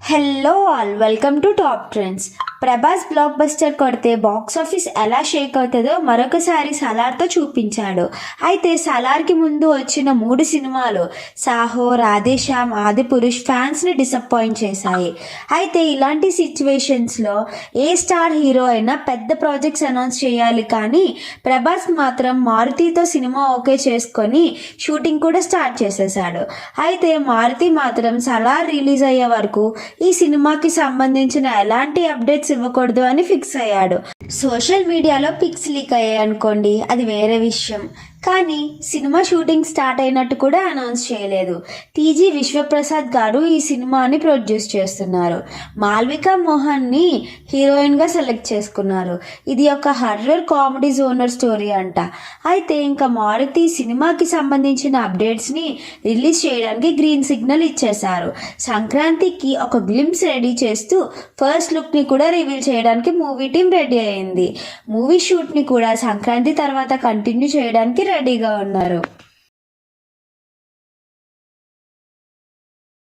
Hello all, welcome to top trends. Prabhas block buster కొడితే box office ఎలా షేక్ అవుతుందో మరొకసారి సలార్తో చూపించాడు. అయితే సలార్కి ముందు వచ్చిన 3 సినిమాలు సాహో, రాధేశ్యామ్, ఆదిపురుష్ ఫ్యాన్స్ని డిసప్పాయింట్ చేశాయి. అయితే ఇలాంటి సిచ్యువేషన్స్లో ఏ స్టార్ హీరో అయినా పెద్ద ప్రాజెక్ట్స్ అనౌన్స్ చేయాలి, కానీ ప్రభాస్ మాత్రం మారుతితో సినిమా ఓకే చేసుకొని షూటింగ్ కూడా స్టార్ట్ చేసేసాడు. అయితే మారుతి మాత్రం సలార్ రిలీజ్ అయ్యే వరకు ఈ సినిమాకి సంబంధించిన ఎలాంటి అప్డేట్స్ ఇవ్వకూడదు అని ఫిక్స్ అయ్యాడు. సోషల్ మీడియాలో పిక్స్ లీక్ అయ్యాయి అనుకోండి, అది వేరే విషయం. కానీ సినిమా షూటింగ్ స్టార్ట్ అయినట్టు కూడా అనౌన్స్ చేయలేదు. టీజీ విశ్వప్రసాద్ గారు ఈ సినిమాని ప్రొడ్యూస్ చేస్తున్నారు. మాల్వికా మోహన్ని హీరోయిన్గా సెలెక్ట్ చేసుకున్నారు. ఇది ఒక హర్రర్ కామెడీ జోనర్ స్టోరీ అంట. అయితే ఇంకా మారుతి సినిమాకి సంబంధించిన అప్డేట్స్ని రిలీజ్ చేయడానికి గ్రీన్ సిగ్నల్ ఇచ్చేశారు. సంక్రాంతికి ఒక గ్లిమ్స్ రెడీ చేస్తూ ఫస్ట్ లుక్ని కూడా రివీల్ చేయడానికి మూవీ టీం రెడీ అయింది. మూవీ షూట్ని కూడా సంక్రాంతి తర్వాత కంటిన్యూ చేయడానికి రెడీగా ఉన్నారు.